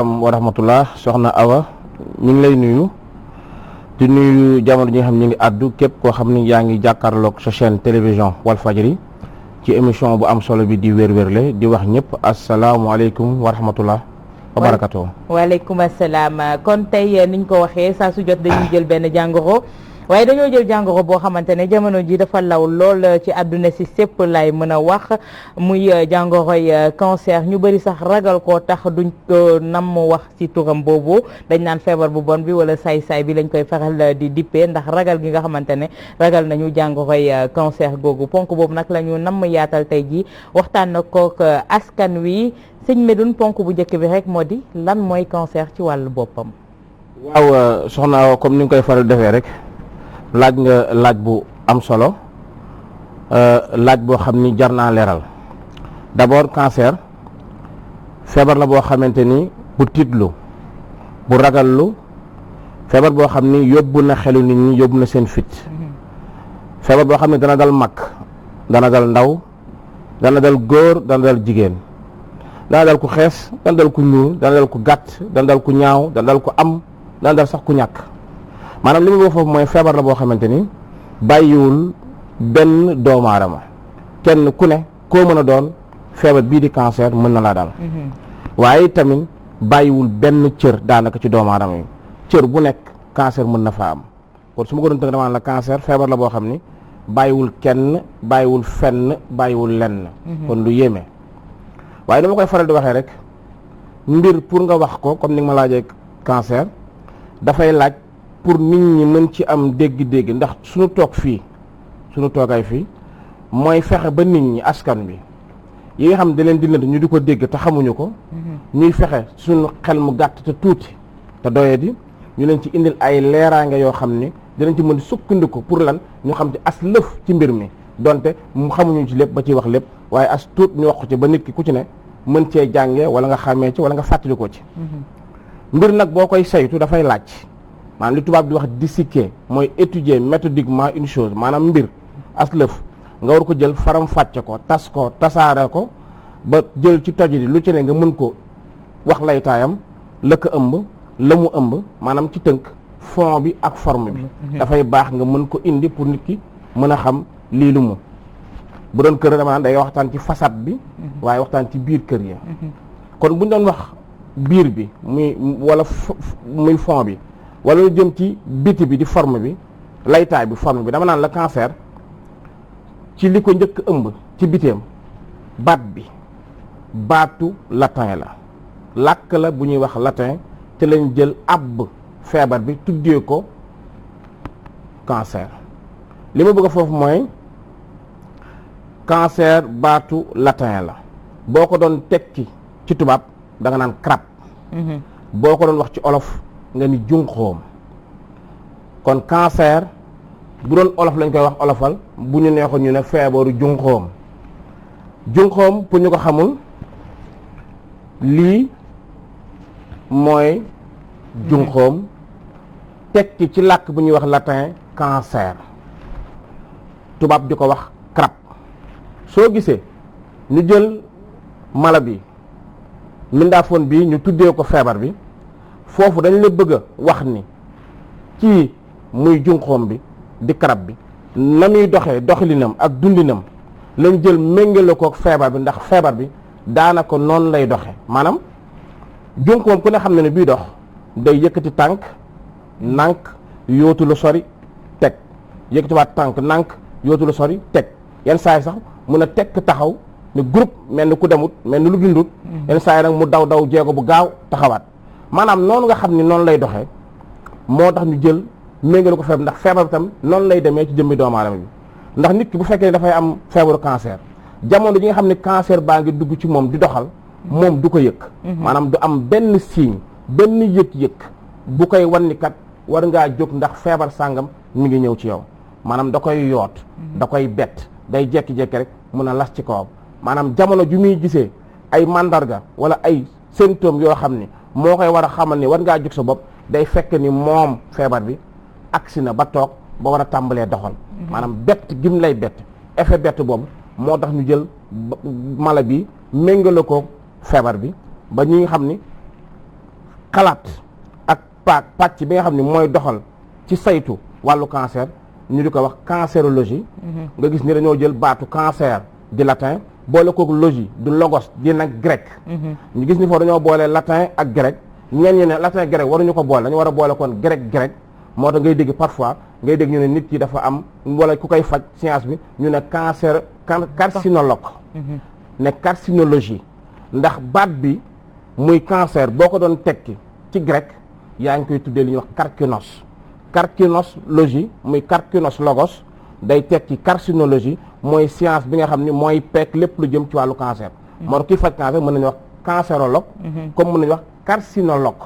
wa rahmatullah soxna Awa ñu ngi lay nuyu di nuyu jamono ji nga xam ñu ngi àddu képp koo xam ni yaa ngi jàkkaarloog sa chaîne télévision Walfadjri ci émission bu am solo bi di wér-wérle di wax ñëpp asalaamualeykum wa rahmatullah wa barakatuh. waaleykum asalaam kon tey niñ ko waxee saa su jot dañuy jël benn jàngoro waaye dañoo jël jàngoro boo xamante ne jamono ji dafa law lool ci àdduna si sépp lay mën a wax muy jàngoroy cancer ñu bëri sax ragal koo tax duñ ko nam wax ci turam boobu dañ naan feebar bu bon bi wala saay-saay bi lañ koy faral di dippee ndax ragal gi nga xamante ne ragal nañu jàngoroy cancer googu ponk boobu nag la ñu nam yaatal tey ji waxtaan na kook askan wi sëñ Medoune ponk bu njëkk bi rek moo di lan mooy cancer ci wàllu boppam. waaw soxna comme ni nga koy faral defee rek laaj nga laaj bu am solo laaj boo xam ni jar naa leeral d'abord cancer feebar la boo xamante ni bu tiitlu bu ragallu feebar boo xam ni yóbbu na xelu nit ñi yóbbu na seen fit feebar boo xam ne dana dal mag dana dal ndaw dana dal góor dana dal jigéen dana dal ku xees dana dal ku ñuul dana dal ku gàtt dana dal ku ñaaw dana dal ku am dana dal sax ku ñàkk maanaam li mu wax foofu mooy feebar la boo xamante ni bàyyiwul benn doomu aadama kenn ku ne koo mën a doon feebar bii di cancer mën na laa dal waaye tamit bàyyiwul benn cër daanaka ci doomu aadama yi cër bu nekk cancer mën na faa am kon su ma ko doon tënk dama la cancer feebar la boo xam ni bàyyiwul kenn bàyyiwul fenn bàyyiwul lenn kon lu yéeme waaye dama koy faral di waxee rek mbir pour nga wax ko comme ni nga ma laajee cancer dafay laaj pour nit ñi mën ci am dégg-dégg ndax suñu toog fii suñu toogaay fii mooy fexe ba nit ñi askan bi yi nga xam da leen dina ñu di ko dégg te xamuñu ko ñuy fexe suñu xel mu gàtt te tuuti te doye di ñu leen ci indil ay leeraange yoo xam ni dinañ ci mën di sukkandiku pour lan ñu xam ci as lëf ci mbir mi donte mu xamuñu ci lépp ba ciy wax lépp waaye as tuut ñu wax ci ba nit ki ku ci ne mën cee jàngee wala nga xàmmee ci wala nga fàttali ko ci mbir nag boo koy saytu dafay laaj maanaam li tubaab di wax disséquer mooy étudier méthodiquement une chose maanaam mbir as lëf nga war ko jël faram fàcce ko tas ko tasaare ko ba jël ci toj di lu ci ne nga mën ko wax laytaayam la ko ëmb la mu ëmb maanaam ci tënk fond bi ak forme bi dafay baax nga mën ko indi pour nit ki mën a xam lii lu mu bu doon kër dama day waxtaan ci façade bi waaye waxtaan ci biir kër ya kon buñ doon wax biir bi muy wala muy fond bi wala lu jëm ci biti bi di forme bi laytaay bi forme bi dama naan la cancer ci li ko njëkk ëmb ci biteem baat bi baatu latin la làkk la bu ñuy wax latin te lañ jël ab feebar bi tuddee ko cancer li ma bëgg a foofu mooy cancer baatu latin la boo ko doon tekki ci tubaab da nga naan crab boo ko doon wax ci olof nga ni junxoom kon cancer bu doon olof lañ koy wax olofal bu ñu neexoon ñu ne feebaru junxoom junxoom pour ñu ko xamul lii mooy junxoom tekki ci làkk bu ñuy wax latin cancer tubaab di ko wax crab soo gisee ñu jël mala bi mindaafoon bi ñu tuddee ko feebar bi foofu dañ la bëgg a wax ni ci muy junxoom bi di karab bi na muy doxee doxalinam ak dundinam lañ jël méngale ko feebar bi ndax feebar bi daanaka noonu lay doxe maanaam junxoom ku ne xam ne ne bii dox day yëkkati tànk nànk yóotu lu sori teg yëkkatiwaat tànk nànk yóotu lu sori teg yenn saa yi sax mun a tekk taxaw ne groupe mel ni ku demut mel ni lu dundut yenn saa yi nag mu daw jéego bu gaaw taxawaat maanaam noonu nga xam ni noonu lay doxee moo tax ñu jël méngale ko feebar ndax feebar bi tam noonu lay demee ci jëmmi doomu aadama bi ndax nit ki bu fekkee ne dafay am feebaru cancer jamono ji nga xam ne cancer baa ngi dugg ci moom di doxal moom du ko yëg maanaam du am benn signe benn yëg-yëg bu koy wan ni kat war ngaa jóg ndax feebar sàngam mi ngi ñëw ci yow maanaam da koy yoot da koy bett day jekki-jekki rek mun a las ci kawam maanaam jamono ju muy gisee ay mandarga wala ay symptômes yoo xam ni moo koy war a xamal ni war ngaa jóg sa bopp day fekk ni moom feebar bi agsi na ba toog ba war a tàmbalee doxal maanaam bett gim lay bett effet bett boobu moo tax ñu jël mala bi méngale ko feebar bi ba ñi nga xam ni xalaat ak pàcc bi nga xam ne mooy doxal ci saytu wàllu cancer ñu di ko wax cancérologie. nga gis ni dañoo jël baatu cancer di latin boole kook logie du logos di nag grec. ñu gis ni foofu dañoo boole latin ak grec ñenn ñi ne latin grec waruñu ko boole dañu war a boole kon grec moo tax ngay dégg parfois ngay dégg ñu ne nit ki dafa am wala ku koy faj science bi ñu ne carcinologue ne carcinologie ndax baat bi muy cancer boo ko doon tekki ci grec yaa ngi koy tuddee li ñuy wax carcinologie muy carcinos logos day tekki carcinologie mooy science bi nga xam ni mooy peek lépp lu jëm ci wàllu cancer. moo tax kii faj cancer mën nañu wax cancérologue comme mën nañu wax carcinologue.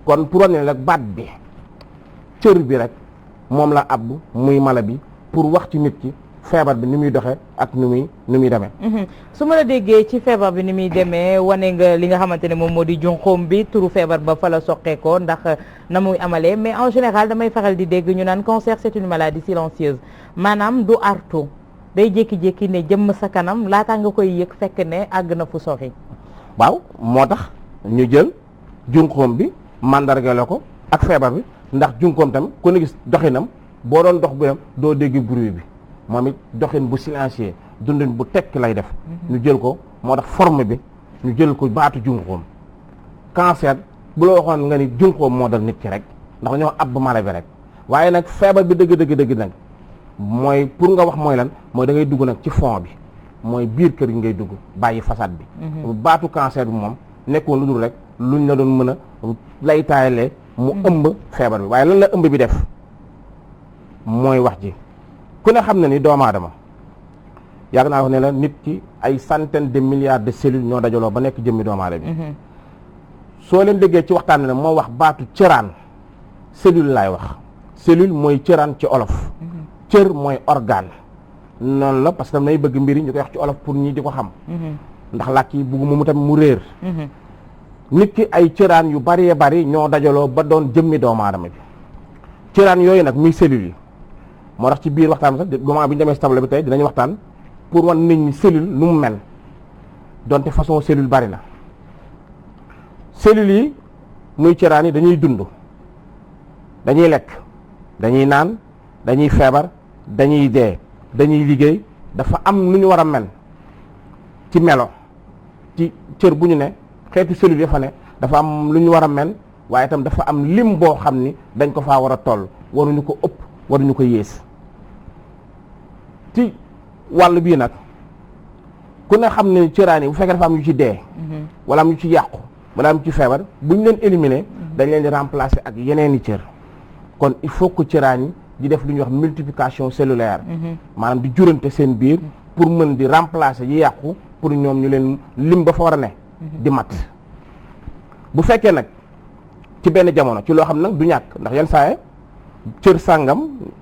kon pour wane rek baat bi cër bi rek moom la abbu muy mala bi pour wax ci nit ki feebar bi ni muy doxee ak ni muy demee. su ma la déggee ci feebar bi ni muy demee wane nga li nga xamante ne moom moo di junxóom bi turu feebar ba fa la soqeekoo ndax na muy amalee mais en général damay faral di dégg ñu naan cancer c'est une maladie silencieuse maanaam du artu day jékki-jékki ne jëmm sa kanam laataa nga koy yëg fekk ne àgg na fu sori. waaw moo tax ñu jël junxóom bi mandargale ko ak feebar bi ndax junxóom tamit ku ne gis doxinam boo doon dox bu dem doo dégg bruit bi. moom it doxin bu silencieux dundin bu tekk lay def. ñu jël ko moo tax forme bi ñu jël ko baatu junxóom cancer bu la waxoon nga ni junxóom moo dal nit ki rek ndax ñoo ab mala bi rek waaye nag feebar bi dëgg nag mooy pour nga wax mooy lan mooy da ngay dugg nag ci fond bi mooy biir kër gi ngay dugg bàyyi façade bi. baatu cancer bi moom nekkoon lu dul rek luñ la doon mën a lay taayalee mu ëmb feebar bi waaye lan la ëmb bi def mooy wax ji. ku ne xam na ni doomu aadama yàgg naa wax ne la nit ki ay centaine de milliards de cellules ñoo dajaloo ba nekk jëmmi doomu aadama bi soo leen déggee ci waxtaan ne moo wax baatu cëraan cellule laay wax cellule mooy cëraan ci olof cër mooy organe noonu la parce que nay bëgg mbiri ñu koy wax ci olof pour ñi di ko xam ndax làkk yi bugg mu tamit mu réer nit ki ay cëraan yu bari ñoo dajaloo ba doon jëmmi doomu aadama bi cëraan yooyu nag muy cellules yi moo tax ci biir waxtaan bi sax moment bi ñu demee si table bi tey dinañ waxtaan pour wan nit ñi cellule nu mu mel donte façon cellule bari na cellules yi muy cëraan yi dañuy dund dañuy lekk dañuy naan dañuy feebar dañuy dee dañuy liggéey dafa am nu ñu war a mel ci melo ci cër bu ñu ne xeetu cellules yi fa ne dafa am lu ñu war a mel waaye itam dafa am lim boo xam ni dañ ko faa war a toll waruñu ko ëpp waruñu ko yées ci wàll bii nag ku ne xam ne cëraan yi bu fekkee dafa am yu ci dee wala am yu ci yàqu wala am yu ci feebar bu ñu leen éliminer dañ leen di remplacer ak yeneen i cër kon il faut que cëraan yi di def lu ñuy wax multiplication cellulaire maanaam di jurante seen biir pour mën di remplacer yi yàqu pour ñoom ñu leen lim ba fa war a ne di mat bu fekkee nag ci benn jamono ci loo xam nag du ñàkk ndax yenn saa cër sàngam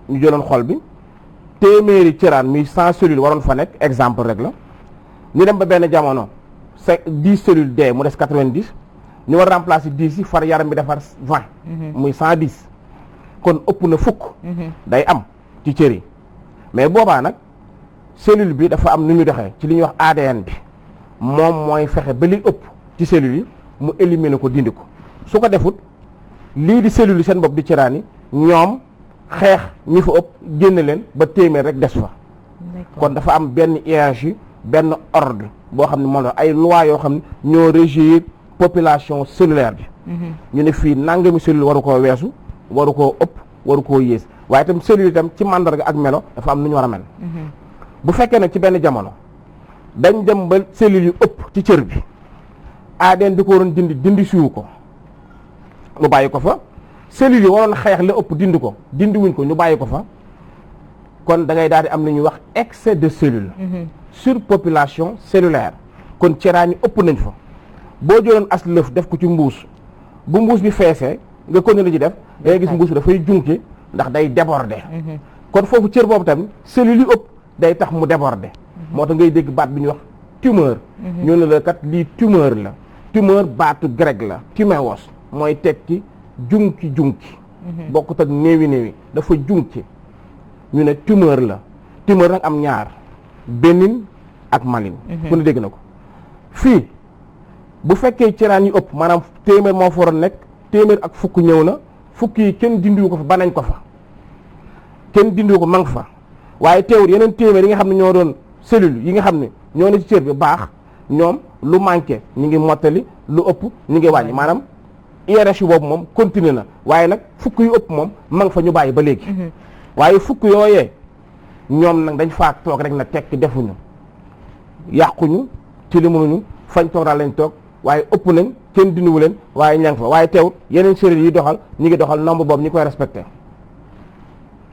ñu jëloon xol bi téeméeri cëraan muy 100 cellules waroon fa nekk exemple rek la ñu dem ba benn jamono 10 cellules dee mu des 90 ñu war remplacer 10 yi far yaram bi defar 20 muy 110 kon ëpp na fukk day am ci cër yi mais boobaa nag cellule bi dafa am nu ñu doxee ci li ñuy wax ADN bi moom mooy fexe ba li ëpp ci cellules yi mu éliminer ko dindi ko su ko defut lii di cellules yi seen bopp di cëraan yi ñoom xeex ñi fa ëpp génn leen ba téeméer rek des fa kon dafa am benn hiérarchie benn ordre boo xam ne moom la ay loi yoo xam ne ñoo régir population cellulaire bi ñu ne fii nangami cellule waru koo weesu waru koo ëpp waru koo yées waaye itam cellule itam ci mandarga ak melo dafa am nu ñu war a mel bu fekkee nag ci benn jamono dañ dem ba cellules yu ëpp ci cër bi ADN bi ko waroon dindi suwu ko mu bàyyi ko fa cellules yi waroon xeex la ëpp dindi ko dindi wuñ ko ñu bàyyi ko fa kon da ngay daal di am lu ñuy wax excès de cellules surpopulation cellulaire kon cëraan yi ëpp nañ fa boo jëloon as lëf def ko ci mbuus bu mbuus bi feesee nga continuer ci def da ngay gis mbuus bi dafay junki ndax day déborder kon foofu cër boobu tamit cellules yi ëpp day tax mu déborder moo tax ngay dégg baat bi ñuy wax tumeur ñu ne la kat lii tumeur la tumeur baatu grec la tuméos mooy tekki junki bokkut ak néewi dafa junki ñu ne tumeur la tumeur nag am ñaar bénigne ak maligne ku ne dégg na ko fii bu fekkee cëraan yu ëpp maanaam téeméer moo fa waroon nekk téeméer ak fukk ñëw na fukk yi kenn dindiwu ko fa banañ ko fa kenn dindiwu ko mang fa waaye teewul yeneen téeméer yi nga xam ne ñoo doon cellule yi nga xam ne ñoo ne ci cër bi baax ñoom lu manqué ñu ngi mottali lu ëpp ñu ngi wàññi maanaam IRH boobu moom continué na waaye nag fukk yu ëpp moom mang fa ñu bàyyi ba léegi waaye fukk yooyee ñoom nag dañ faa toog rek na tekk defuñu yàquñu tilimuñu fañ toog daal lañ toog waaye ëpp nañ kenn dindiwu leen waaye ña nga fa waaye teewut yeneen cellules yi doxal ñu ngi doxal nombre boobu ñu koy respecté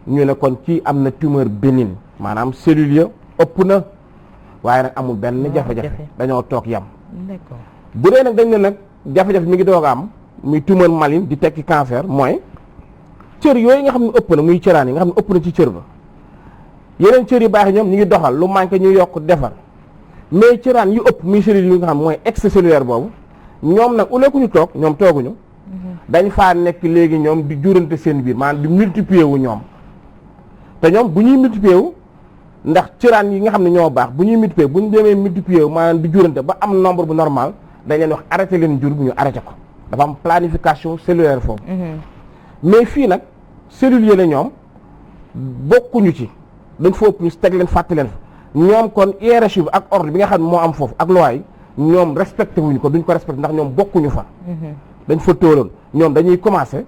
ñu ne kon kii am na tumeur bénigne maanaam cellules ya ëpp na waaye nag amul benn jafe-jafe dañoo toog yam bu dee nag dañ ne nag jafe-jafe mi ngi doog a am muy tumeur maligne di tekki cancer mooy cër yooyu nga xam ne ëpp na muy cëraan yi nga xam ne ëpp na ci cër ba yeneen cër yu baax yi ñoom ñu ngi doxal lu manqué ñu yokk defar mais cëraan yu ëpp muy cellules yi nga xam mooy extracellulaire boobu ñoom nag uleeku ñu toog ñoom tooguñu dañ faa nekk léegi ñoom di jurante seen biir maanaam di multiplier wu ñoom te ñoom bu ñuy multiplier wu ndax cëraan yi nga xam ne ñoo baax bu ñuy multiplier bu ñu demee multiplier wu maanaam di jurante ba am nombre bu normal dañ leen wax arrêté leen jur bu ñu arrêté ko dafa am planification cellulaire foofu mais fii nag cellules yi la ñoom bokkuñu ci dañ fa ëpp ñu teg leen fàtte leen fa ñoom kon hiérarchie bi ak ordre bi nga xam ne moo am foofu ak loi yi ñoom respecté wuñu ko duñ ko respecté ndax ñoom bokkuñu fa dañ fa tóoloon ñoom dañuy commencé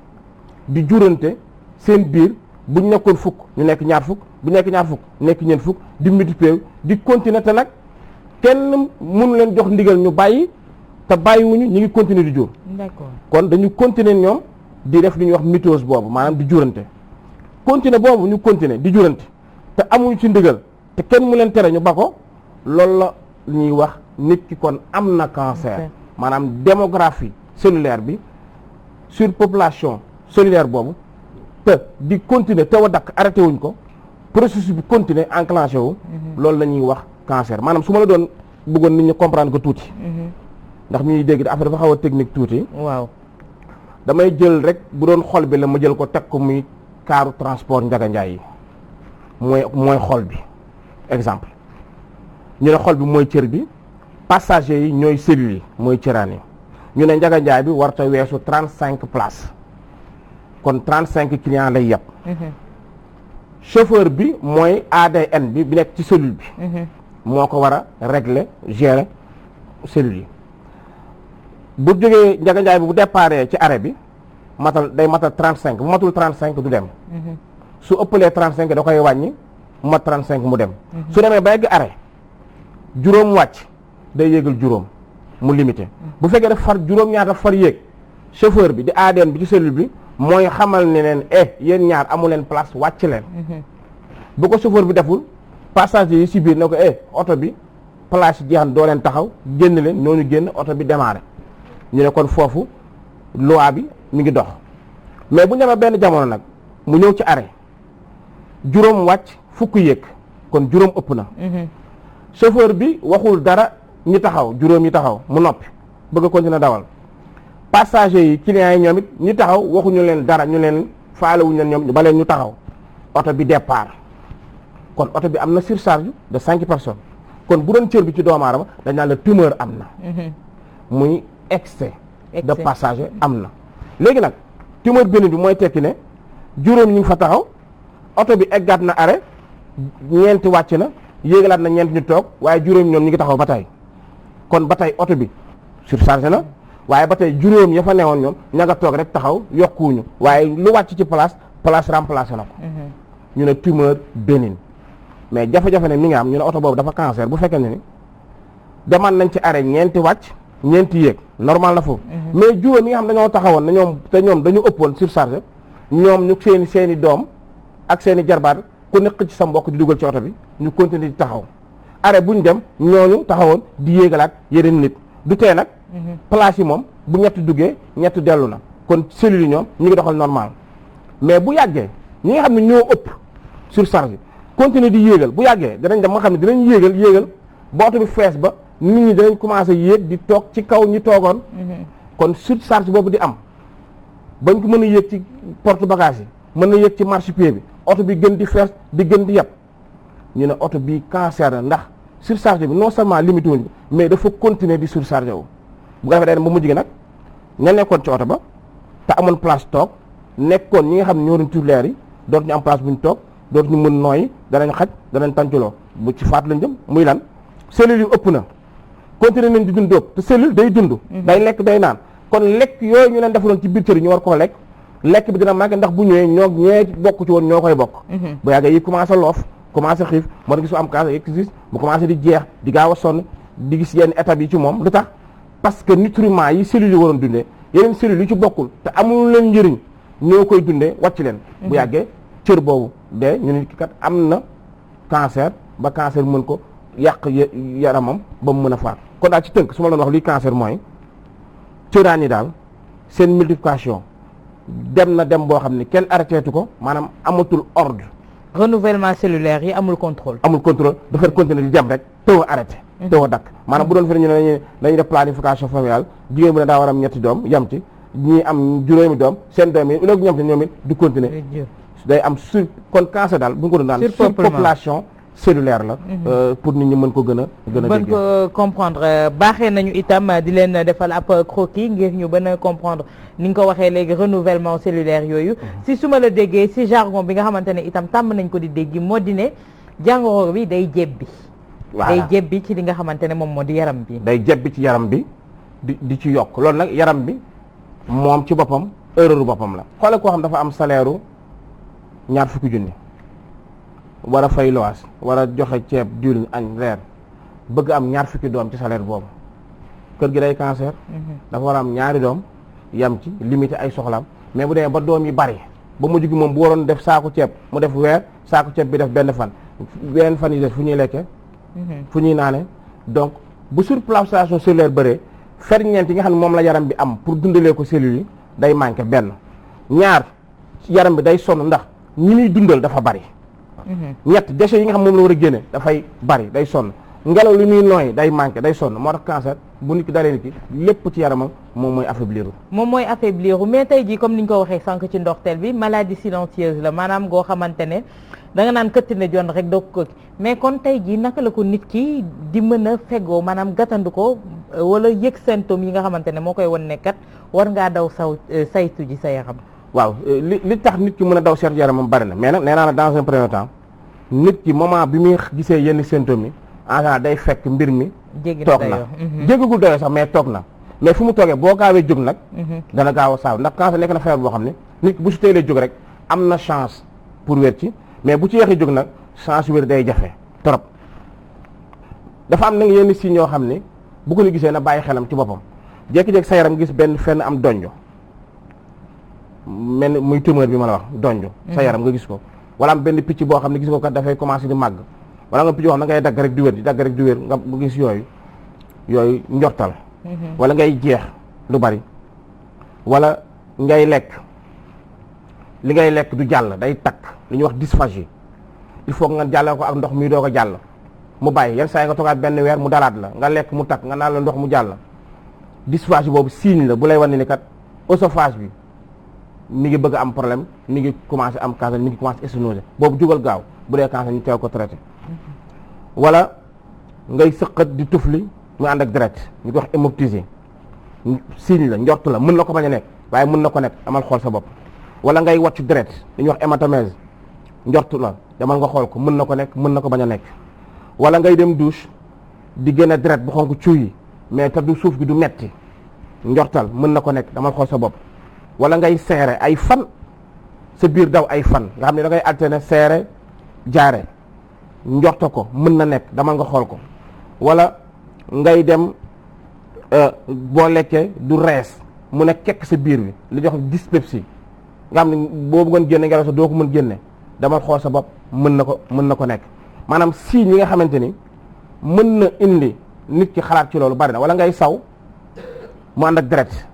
di jurante seen biir buñ nekkoon fukk ñu nekk ñaar fukk bu nekk ñaar fukk nekk ñeent fukk di multiplier di continuer te nag kenn mënu leen jox ndigal ñu bàyyi te bàyyiwuñu ñu ngi continuer di jur d'accord kon dañu continuer ñoom di def li ñuy wax mitose boobu maanaam di jurante continuer boobu ñu continuer di jurante te amuñu ci ndigal te kenn mu leen tere ñu ba ko loolu la ñuy wax nit ki kon am na cancer maanaam démographie cellulaire bi surpopulation cellulaire boobu te di continuer te wa dakk arrêté wuñ ko processus bi continuer enclenché wu loolu la ñuy wax cancer maanaam su ma la doon bëggoon nit ñi comprendre ko tuuti ndax ñuy dégg affaire dafa xaw a technique tuuti waaw damay jël rek bu doon xol bi la ma jël ko teg ko muy kaaru transport Njaga Njaay yi mooy xol bi exemple ñu ne xol bi mooy cër bi passagers yi ñooy cellules yi mooy cëraan yi ñu ne Njaga Njaay bi warta weesu 35 places kon 35 clients lay yàpp chauffeur bi mooy ADN bi nekk ci cellule bi moo ko war a régler gérer cellules yi bu jógee Njaga Njaay bi bu déparé ci arrêt bi day matal 35 bu matul 35 du dem su ëppalee 35 da koy wàññi mat 35 mu dem su demee ba yegg arrêt juróom wàcc day yéegal juróom mu limité bu fekkee daf far juróom ñaar daf far yéeg chauffeur bi di ADN bi ci cellule bi mooy xamal ne leen yéen ñaar amu leen place wàcc leen bu ko chauffeur bi deful passager yi ci biir ne ko oto bi place yi jeexan doo leen taxaw génn leen noonu génn oto bi démarré ñu ne kon foofu loi bi mi ngi dox mais bu ñu demee benn jamono nag mu ñëw ci arrêt juróom wàcc fukk yéeg kon juróom ëpp na chauffeur bi waxul dara ñi taxaw juróom yi taxaw mu noppi bëgg a continuer dawal passager yi clients yi ñoom it ñi taxaw waxuñu leen dara ñu leen faalewuñu leen ñoom ba leen ñu taxaw oto bi départ kon oto bi am na surcharge de 5 personnes kon bu doon cër bi ci doomu aadama dañ naan la tumeur am na muy excès de passager am na léegi nag tumeur bénigne bi mooy tekki ne juróom ñu ngi fa taxaw oto bi eggaat na arrêt ñeenti wàcc na yéegalaat na ñeent ñu toog waaye juróom ñoom ñu ngi taxaw ba tey kon ba tey oto bi surchargé na waaye ba tey juróom ya fa newoon ñoom ña nga toog rek taxaw yokkuwuñu waaye lu wàcc ci place remplacé na ko ñu ne tumeur bénigne mais jafe-jafe ne mi ngi am ñu ne oto boobu dafa cancer bu fekkee ne ni demaan nañ ci arrêt ñeenti wàcc ñeenti yéeg normal la foofu mais juróom yi nga xam dañoo taxawoon na ñoom dañu ëppoon surchargé ñoom ñu seeni doom ak seeni jarbaat ku nekk ci sa mbokk di dugal ci oto bi ñu continuer di taxaw arrêt bu ñu dem ñooñu taxawoon di yéegalaat yeneen nit du tee nag place yi moom bu ñett duggee ñett dellu na kon cellules yi ñoom ñu ngi doxal normal mais bu yàggee ñi nga xam ne ñoo ëpp surcharge continuer di yéegal bu yàggee danañ dem nga xam ne dinañ yéegal ba oto bi fees ba nit ñi danañ commencé yéeg di toog ci kaw ñi toogoon kon surcharge boobu di am bañ ko mën a yéeg ci porte bagage yi mën na yéeg ci marchepied bi oto bi gën di fees di gën di yàpp ñu ne oto bi cancer na ndax surcharge bi non seulement limité wuñ mais dafa continuer di surcharge wu bu ko defee day dem ba mujj gi nag ña nekkoon ci oto ba te amoon place toog nekkoon ñi nga xam ne ñoo doon titulaire yi dootuñu am place bu ñu toog dootuñu mën nooyi danañ xaj danañ tànculoo bu ci faat lañ jëm muy lan cellules yu ëpp na continuer nañ di dund ëpp te cellule day dund day lekk day naan kon lekk yooyu ñu leen defaloon ci biir cër yi ñu war koo lekk bi dina màgg ndax bu ñëwee ñoo ñee bokk ci woon ñoo koy bokk bu yàggee yi commencé loof commencé xiif moo gis am cas existe mu commencé di jeex di gaaw a sonn di gis yenn étapes yi ci moom lu tax parce que nutriments yi cellules yi waroon dundee yeneen cellules yu ci bokkul te amul leen njëriñ ñoo koy dundee wàcc leen bu yàggee cër boobu de ñu nit ki kat am na cancer ba cancer mën ko yàq yaramam ba mu mën a faat kon daal ci tënk su ma doon wax luy cancer mooy cëraan yi daal seen multiplication dem na dem boo xam ne kenn arrêté tu ko maanaam amatul ordre. renouvellement cellulaire yi amul contrôle. amul contrôle dafay continuer di dem rek tëw a arrêté. tëw a dakk maanaam bu doon fi ñu ne dañuy def planification familiale jigéen bu ne daa war am ñetti doom yam ci ñii am juróomi doom seen doom yi léegi ñoom te ñoom it du continuer day am kon cancer daal bu ñu ko doon daan surpopulation cellulaire la pour nit ñi mën ko gën a mën ko comprendre baaxee nañu itam di leen defal ab croquis ngir ñu gën a comprendre ni nga ko waxee léegi renouvellement cellulaire yooyu si su ma la déggee si jargon bi nga xamante ne itam tàmm nañ ko di dégg moo di ne jàngoro bi day jebbi day jebbi ci li nga xamante ne moom moo di yaram bi day jebbi ci yaram bi di ci yokk loolu nag yaram bi moom ci boppam erreur boppam la xoole koo xam dafa am salaire u ñaar fukki junni war a fay loas war a joxe ceeb diwlin añ reer bëgg am ñaar fukki doom ci salaire boobu kër gi day cancer dafa war a am ñaari doom yam ci limité ay soxlaam mais bu demee ba doom yi bari ba mujj gi moom bu waroon def saaku ceeb mu def weer saaku ceeb bi def benn fan beneen fan yi def fu ñuy lekkee fu ñuy naane donc bu surpopulation cellulaire bëree ferñeent yi nga xam ne moom la yaram bi am pour dundalee ko cellules yi day manqué benn ñaar yaram bi day sonn ndax ñi muy dundal dafa bari ñett déchets yi nga xam moom la war a génne dafay bari day sonn ngelaw li muy nooy day manqué day sonn moo tax cancer bu nit ki dalee nit ki lépp ci yaramam moom mooy affaiblir mais tey jii comme ni ñu ko waxee sànq ci ndorteel bi maladie silencieuse la maanaam goo xamante ne da nga naan këtt ne jon rek doog ko mais kon tey jii naka la ko nit ki di mën a fegoo maanaam gàttandu ko wala yëg symptômes yi nga xamante ne moo koy won ne kat war ngaa daw saytu ji sa yaram. waaw li tax nit ki mën a daw seet yaramam bari na mais nag nee naa la dans un premier temps nit ki moment bi muy gisee yenn symptômes yi en général day fekk mbir mi toog na jéggagul doyoo sax mais toog na mais fu mu toogee boo gaawee jóg nag dana gaaw a saaw ndax cancer nekk na feebar boo xam ne nit ki bu si teelee jóg rek am na chance pour wér ci mais bu ci yeexee jóg nag chance wér day jafe trop dafa am nag yenn signes yoo xam ne bu ko ni gisee na bàyyi xelam ci boppam jékki-jékki sa yaram gis benn fenn am donjo mel ni muy tumeur bi ma la wax donjo sa yaram nga gis ko wala am benn picc boo xam ne gis ko kat dafay commencé di màgg wala nga picc boo xam ne ngay dagg rek di wér nga gis yooyu njortal wala ngay jeex lu bari wala ngay lekk li ngay lekk du jàll day takk li ñuy wax dysphagie il faut nga jàllale ko ak ndox mi doo ko jàll mu bàyyi yenn saa yi nga toogaat benn weer mu dalaat la nga lekk mu takk nga naan la ndox mu jàll dysphagie boobu signe la bu lay wan ni kat œsophage bi mi ngi bëgg am problème mi ngi commencé am cancer mi ngi commencé sténose boobu jugal gaaw bu dee cancer ñu teel ko traité wala ngay sëqat di tufli mu ànd ak deret ñu ko wax hémoptysie signe la njort la mën na ko bañ a nekk waaye mën na ko nekk amal xool sa bopp wala ngay wàccu deret li ñuy wax hématomèse njort la demal nga xool ko mën na ko nekk mën na ko bañ a nekk wala ngay dem douche di génne deret bu xonk cuuy mais te du suuf gi du metti njortal mën na ko nekk damal xool sa bopp wala ngay seere ay fan sa biir daw ay fan nga xam ne da ngay alterner seere jaare njorta ko mën na nekk damal nga xool ko wala ngay dem boo lekkee du rees mu ne kekk sa biir bi li jox dyspepsie nga xam ne boobu ngeen génne ngelaw sa doo ko mën génne damal xool sa bopp mën na ko nekk maanaam signes yi nga xamante ni mën na indi nit ki xalaat ci loolu bari na wala ngay saw mu ànd ak deret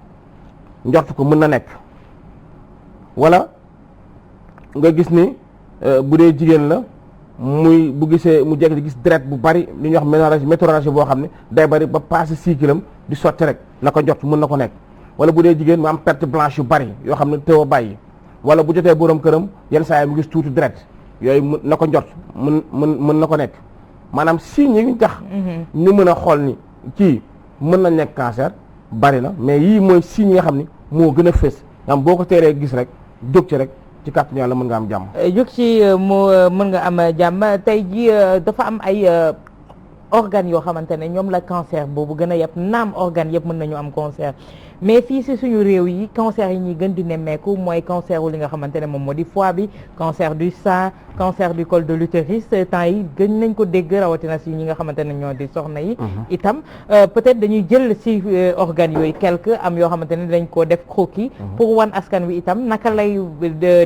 njort ko mën na nekk wala nga gis ni bu dee jigéen la bu gisee mu jekk di gis deret bu bari li ñuy wax métrorragie boo xam ne day bari ba passé cycle di sotti rek na ko njort mën na ko nekk wala bu dee jigéen mu am perte blanche yu bari yoo xam ne teew a bàyyi wala bu jotee borom këram yenn saa yi mu gis tuuti deret yooyu na ko njort mën na ko nekk maanaam signes yi tax ñu mën a xool ni kii mën na nekk cancer bari na mais yii mooy signes yi nga xam ni moo gën a fës nga xam boo ko teeree gis rek jóg ci rek ci kàttan yàlla mën nga am jàmm. jóg ci mën nga am jàmm tey ji dafa am ay organes yoo xamante ne ñoom la cancer boobu gën a yëpp naam organes yëpp mën nañu am cancer mais fii si suñu réew yi cancer yi ñuy gën di nemmeeku mooy cancer wu li nga xamante ne moom moo di foie bi cancer du sein cancer du col de l'utérus temps yi gën nañ ko dégg rawatina si ñi nga xamante ne ñoo di soxna yi itam peut-être dañuy jël si organes yooyu quelque am yoo xamante ne dañ ko def croquis pour wan askan wi itam naka lay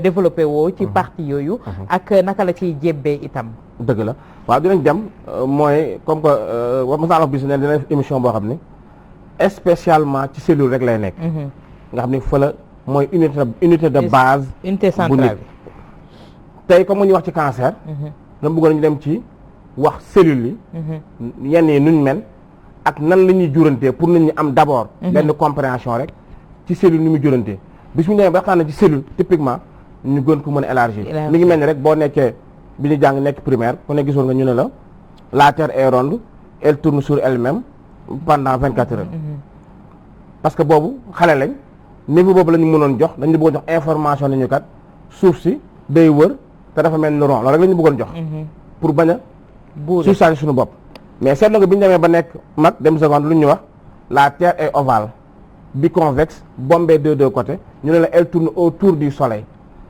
développé woo ci partie yooyu ak naka la ciy jébbee itam. dëgg la waaw dinañ dem mooy comme que wax ma saa bis ne dina def émission boo xam ne spécialement ci cellule rek lay nekk. nga xam ne fa la mooy unité de base. unité centrale bi tey comme ñu wax ci cancer. dama bëggoon ñu dem ci wax cellules yi. yenn yi nuñ mel ak nan la ñuy jurantee pour nit ñi am d'abord. benn compréhension rek ci cellule ni muy jurantee bis ñu demee ba xam ne ci cellule typiquement ñu gën ko mën a élargir. mi ngi mel ni rek boo nekkee. bi ñu jàng nekk primaire ku ne gisoon nga ñu ne la terre est ronde elle tourne sur elle-même pendant 24 heures. parce que boobu xale lañ niveau boobu la ñu mënoon jox dañu bëggoon jox information nañu kat suuf si day wër te dafa mel ni rond loolu rek la ñu bëggoon jox. pour bañ a surcharger suñu bopp. mais seetlu nga bi ñu demee ba nekk mag dem seconde lu ñu wax la terre est ovale biconvexe bombée de deux côtés ñu ne la elle tourne autour du soleil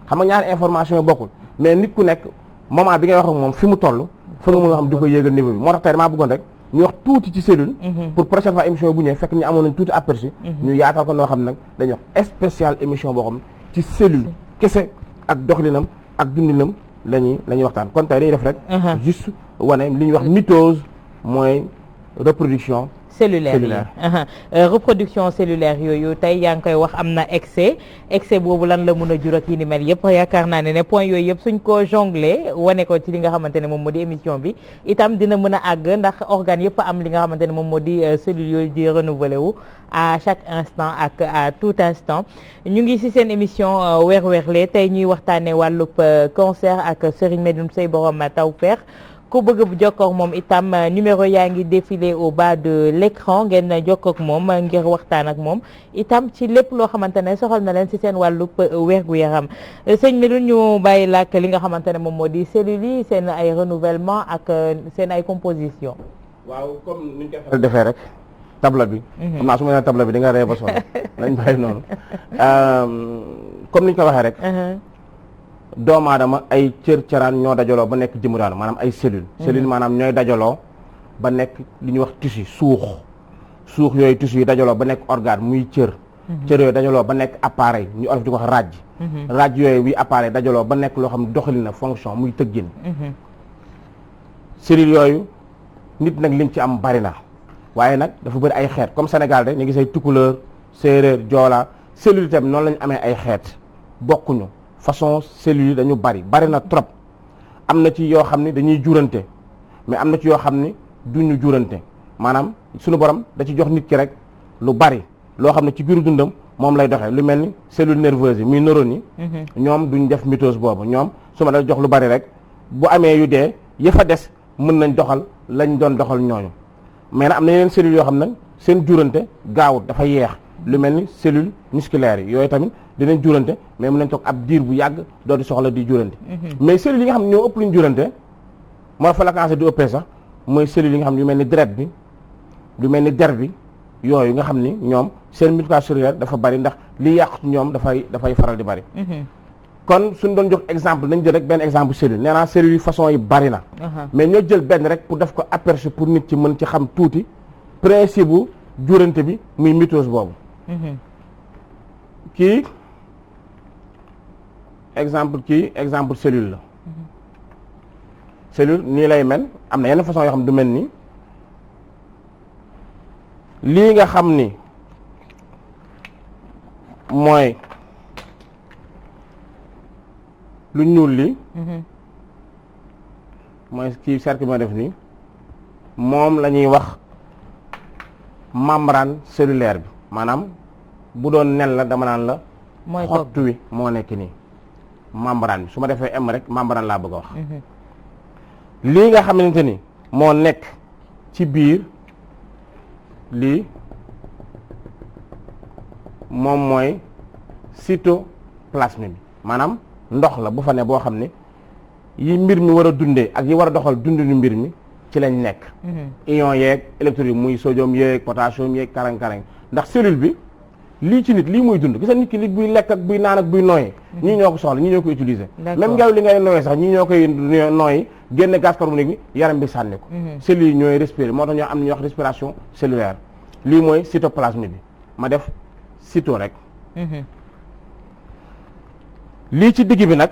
xam nga ñaari information yi bokkul mais nit ku nekk. moment bi ngay wax ak moom fi mu toll fa nga mën a xam di ko yéegal niveau bi moo tax tey damaa bëggoon rek ñu wax tuuti ci cellule pour prochaine fois émission bu ñëwee fekk ñu amoon nañ tuuti aperçu ñu yaatal ko noo xam nag dañuy wax spécial émission boo xam ci cellule kese ak doxalinam ak dundinam la ñuy waxtaan kon tey dañuy def rek juste wane li ñuy wax mitose mooy reproduction cellulaire reproduction cellulaire yooyu tey yaa ngi koy wax am na excès boobu lan la mun a jur ak yi ni mel yëpp yaakaar naa ne point yooyu yëpp suñ ko jonglé wane ko ci li nga xamante ne moom moo di émission bi itam dina mën a àgg ndax organes yëpp am li nga xamante ne moom moo di cellules yooyu di renouveler wu à chaque instant ak à tout instant ñu ngi ci seen émission weer weerle tey ñuy waxtaane wàllub cancer ak Serigne Medoune Seye borom Tawfekh ku bëgg bu jokkoo ak moom itam numéro yaa ngi défilé au bas de l'écran ngeen jokkoo ak moom ngir waxtaan ak moom itam ci lépp loo xamante ne soxal na leen ci seen wàllub wér-gu-yaram sëñ mi ñu bàyyi làkk li nga xamante ne moom moo di cellules yi seen ay renouvellement ak seen ay composition. waaw comme ni ñu koy faral defee rek tableau bi. xam naa su ma nee tableau bi di nga ree ba sonn nañ bàyyi noonu comme ni ñu ko waxee rek. doomu aadama ay cër-cëraan ñoo dajaloo ba nekk jëmu daanu maanaam ay cellule maanaam ñooy dajaloo ba nekk li ñuy wax tissu suux yooyu tissu yi dajaloo ba nekk organe muy cër yooyu dajaloo ba nekk appareil ñu olof di ko wax ràjj yooyu bi appareil dajaloo ba nekk loo xam ne doxalin na fonction muy tëggin cellule yooyu nit nag liñ ci am bari na waaye nag dafa bëri ay xeet comme Sénégal rek ñu gis ay tukulóor séeréer joola cellule tam noonu lañu amee ay xeet bokkuñu façon cellules yi dañu bari na trop am na ci yoo xam ni dañuy jurante mais am na ci yoo xam ni duñu jurante maanaam suñu borom da ci jox nit ki rek lu bari loo xam ne ci biiru dundam moom lay doxee lu mel ni cellule nerveuse yi muy neurones yi ñoom duñ def mitose boobu ñoom su ma da jox lu bari rek bu amee yu dee yëfa des mën nañ doxal lañ doon doxal ñooñu mais nag am na yeneen cellules yoo xam ne seen jurante gaawut dafa yeex lu mel ni cellule musculaire yi yooyu tamit dinañ jurante mais mën nañ toog ab diir bu yàgg doo di soxla di jurante mais cellules yi nga xam ne ñoo ëpp luñ jurante moo fa la cancer di ëppee sax mooy cellules yi nga xam ne yu mel ni deret bi lu mel ni der bi yooyu nga xam ni ñoom seen multiplication cellulaire dafa bari ndax li yàqu ci ñoom dafay faral di bari kon suñ doon jox exemple nañ jël rek benn exemple cellule nee naa cellules yi façon yi bari na mais ñoo jël benn rek pour def ko aperçu pour nit ci mën ci xam tuuti principe bu jurante bi muy mitose boobu kii exemple cellule la cellule nii lay mel am na yenn façon yoo xam du mel nii lii nga xam ni mooy lu ñuul li mooy kii cercle bi ma def nii moom la ñuy wax membrane cellulaire bi maanaam bu doon nen la dama naan la xottu wi moo nekk nii membrane bi su ma defee m rek membrane laa bëgg a wax lii nga xamante ni moo nekk ci biir lii moom mooy cytoplasme bi maanaam ndox la bu fa ne boo xam ne yi mbir mi war a dundee ak yi war a doxal dundinu mbir mi ci lañ nekk. ion yeeg électrolyte muy sodium yeeg potassium yeeg karang-karang ndax cellule bi lii ci nit lii muy dund gis nga nit ki li buy lekk ak buy naan ak buy nooyi ñii ñoo ko soxla ñii ñoo ko utiliser même ngelaw li ngay nooyee sax ñii ñoo koy nooyi génne gaz carbonique bi yaram bi sànni ko cellules yi ñooy respirer moo tax ñoo am na ñuy wax respiration cellulaire lii mooy cytoplasme bi ma def cyto rek lii ci digg bi nag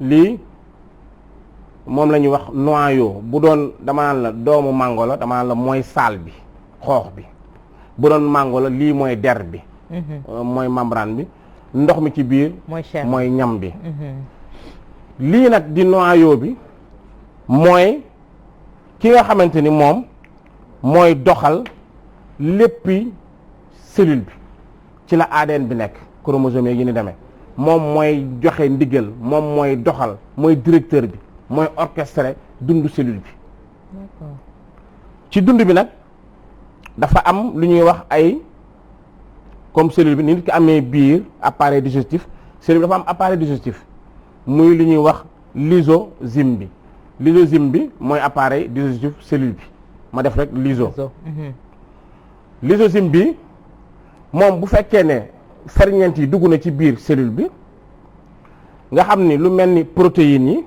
lii moom la ñuy wax noyau bu doon dama naan la doomu mango la dama naan la mooy saal bi xoox bi bu doon mango la lii mooy der bi mooy membrane bi ndox mi ci biir mooy ñam bi lii nag di noyau bi mooy ki nga xamante ni moom mooy doxal léppi cellule bi ci la ADN bi nekk chromosome yi ni demee moom mooy joxe ndigal moom mooy doxal mooy directeur bi mooy orchestré dundu cellule bi ci dund bi nag dafa am lu ñuy wax ay comme cellule bi ni nit ki amee biir appareil digestif cellule bi dafa am appareil digestif muy lu ñuy wax lysozyme bi lysozyme bi mooy appareil digestif cellule bi ma def rek lysozyme bi moom bu fekkee ne ferñeent yi dugg na ci biir cellule bi nga xam ni lu mel ni protéines yi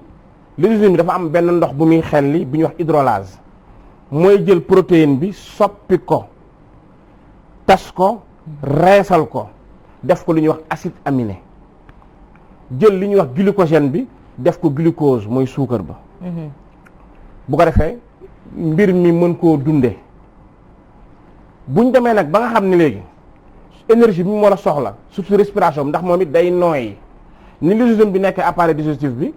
lysozyme bi dafa am benn ndox bu muy xelli bi ñuy wax hydrolase mooy jël protéine bi soppi ko tas ko reesal ko def ko lu ñuy wax acide aminé jël li ñuy wax glycogène bi def ko glucose mooy suukar ba bu ko defee mbir mi mën koo dunde buñ demee nag ba nga xam ne léegi énergie bi mu war a soxla surtout respiration ndax moom it day nooyi ni lysozyme bi nekk appareil digestif bi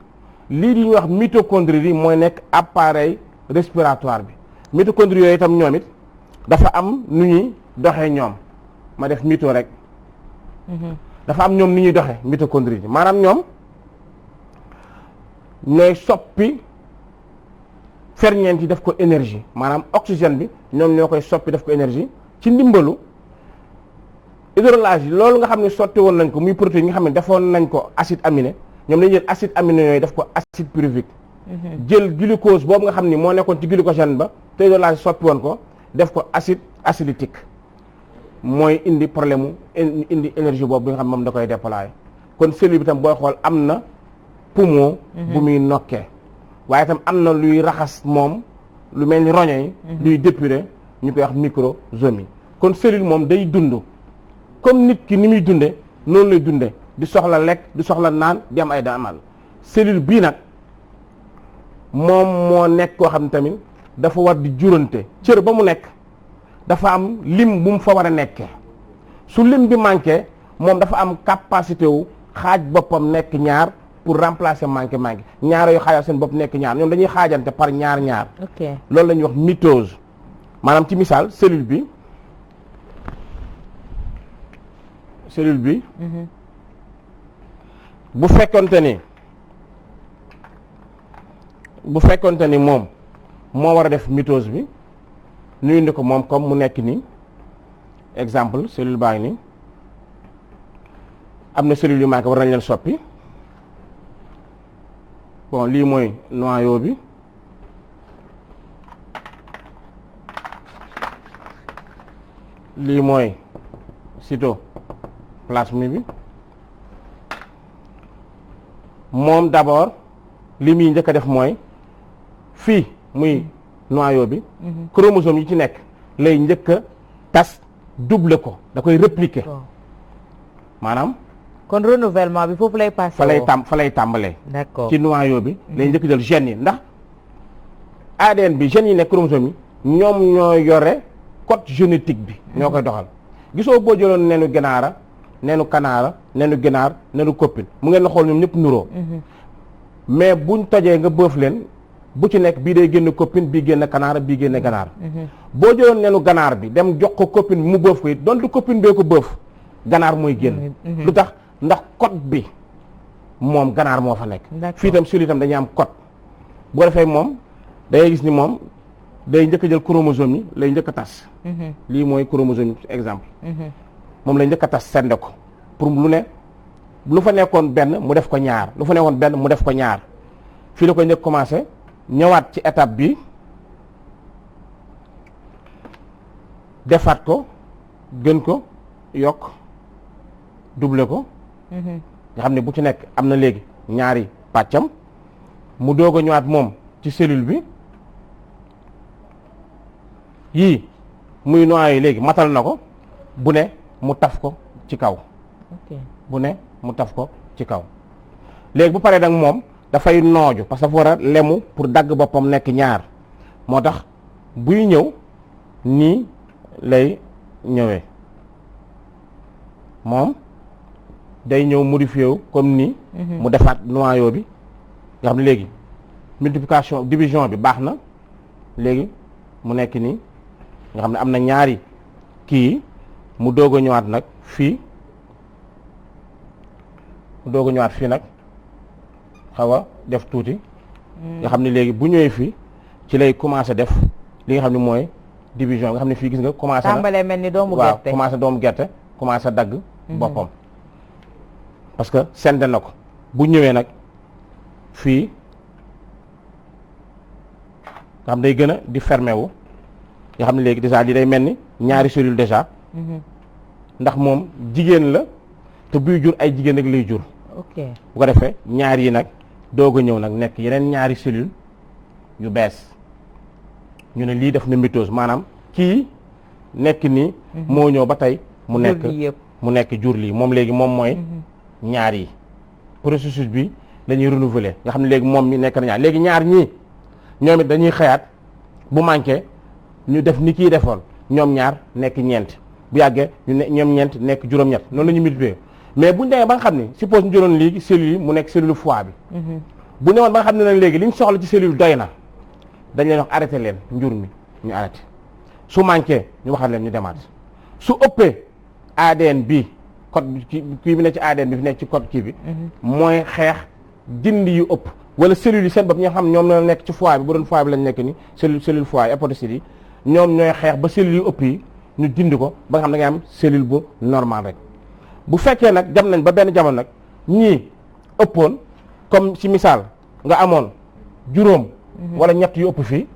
lii di ñuy wax mitochondrie yi mooy nekk appareil respiratoire bi mitochondrie yooyu itam ñoom it dafa am nu ñuy doxee ñoom ma def mito rek dafa am ñoom ni ñuy doxee mitochondrie yi maanaam ñoom ñooy soppi ferñeent yi def ko énergie maanaam oxygène bi ñoom ñoo koy soppi def ko énergie ci ndimbalu hydrolase yi loolu nga xam ne sotti woon nañ ko muy protéine nga xam ne defoon nañ ko acide aminé ñoom dañuy jël acide aminé yooyu def ko acide pyruvique jël glucose boobu nga xam ni moo nekkoon ci glycogène ba te hydrolase soppi woon ko def ko acide acélytique mooy indi problème mu indi énergie boobu bi nga xam ne moom da koy déployer kon cellule bi tam booy xool am na poumon bu muy nokkee waaye itam am na luy raxas moom lu mel ni roño yi luy dépurer ñu koy wax microsome yi kon cellule moom day dund comme nit ki ni muy dunde noonu lay dunde di soxla lekk di soxla naan di am ay daamal cellule bii nag moom moo nekk koo xam ne tamit dafa war di jurante cër ba mu nekk dafa am lim bu mu fa war a nekkee su lim bi manqué moom dafa am capacité wu xaaj boppam nekk ñaar pour remplacer manqué ñaar yu xaajal seen bopp nekk ñaar ñoom dañuy xaajante par ñaar loolu la ñuy wax mitose maanaam ci misaal cellule bi bu fekkonte ni moom moo war a def mitose bi ñu indi ko moom comme mu nekk nii exemple cellule baa ngi nii am na cellule yu manqué war nañ leen soppi bon lii mooy noyau bi lii mooy cytoplasme bi moom d'abord li muy njëkk a def mooy fii muy noyau bi chromosome yi ci nekk lay njëkk a tas double ko da koy répliquer maanaam kon renouvellement bi foofu lay passé fa lay tàmbalee d'accord ci noyau bi lay njëkk jël gènes yi ndax ADN bi gènes yi nekk chromosome yi ñoom ñoo yore code génétique bi ñoo koy doxal gisoo boo jëloon nenu ganaara nenu kanaara nenu ganaar nenu copine mu ngeen la xool ñoom ñëpp nuroo mais buñ tojee nga bëf leen bu ci nekk bii day génn copine bii génn kanaara bii génn ganaar boo jëloon nenu ganaar bi dem jox ko copine bi mu bëf ko it donte copine bee ko bëf ganaar mooy génn lu tax ndax code bi moom ganaar moo fa nekk fii itam cellule itam dañuy am code bu ko defee moom dangay gis ni moom day njëkk a jël chromosome yi lay njëkk a tas lii mooy chromosome yi exemple moom la njëkk a tas sende ko pour lu fa nekkoon benn mu def ko ñaar lu fa nekkoon benn mu def ko ñaar fii la koy njëkk commencé ñëwaat ci étape bi defaat ko gën ko yokk doublé ko nga xam ne bu ci nekk am na léegi ñaari pàccam mu doog a ñëwaat moom ci cellule bi yii muy noyyi léegi matal na ko bu ne mu taf ko ci kaw bu ne mu taf ko ci kaw léegi bu paree nag moom dafay nooju parce que dafa war a lemu pour dagg boppam nekk ñaar moo tax buy ñëw nii lay ñëwee moom day ñëw modifié wu comme nii mu defaat noyau bi nga xam ne léegi multiplication division bi baax na léegi mu nekk nii nga xam ne am na ñaari kii mu doog a ñëwaat nag fii nag xaw a def tuuti nga xam ne léegi bu ñëwee fii ci lay commencé def li nga xam ne mooy division nga xam ne fii gis nga commencé na tàmbalee mel ni doomu waaw gerte commencé doomu gerte commencé dagg boppam parce que sende na ko bu ñëwee nag fii nga xam day gën a di fermé wu nga xam ne léegi déjà lii day mel ni ñaari cellule déjà ndax moom jigéen la te buy jur ay jigéen rek lay jur ok bu ko defee ñaar yi nag doog a ñëw nag nekk yeneen ñaari cellule yu bees ñu ne lii def na mitose maanaam kii nekk nii moo ñëw ba tey mu nekk jur lii moom léegi moom mooy ñaar yi processus bi dañuy renouveler nga xam ne léegi moom mi nekk na ñaar léegi ñaar ñii ñoom it dañuy xëyaat bu manqué ñu def ni kii defoon ñoom ñaar nekk ñeent bu yàggee ñu ne ñoom ñeent nekk juróom-ñett noonu la ñu multiplier mais buñu demee ba nga xam ne suppose ñu jëloon léegi cellule yi mu nekk cellule foie bi bu newoon ba nga xam ne nag léegi li ñu soxla ci cellule doy na dañ leen wax arrêté leen njur mi ñu arrêté su manqué ñu waxal leen ñu demaat su ëppee ADN bi code kii bi nekk ci ADN bi fi nekk ci code kii bi mooy xeex dindi yu ëpp wala cellules yi seen bopp ñi nga xam ñoom la nekk ci foie bi bu doon foie bi lañ nekk ni cellule foie hépatocytes yi ñoom ñooy xeex ba cellules yu ëpp yi ñu dindi ko ba nga xam da ngay am cellule bu normal rek bu fekkee nag dem nañ ba benn jamono nag ñii ëppoon comme ci misaal nga amoon juróom wala ñett yu ëpp fii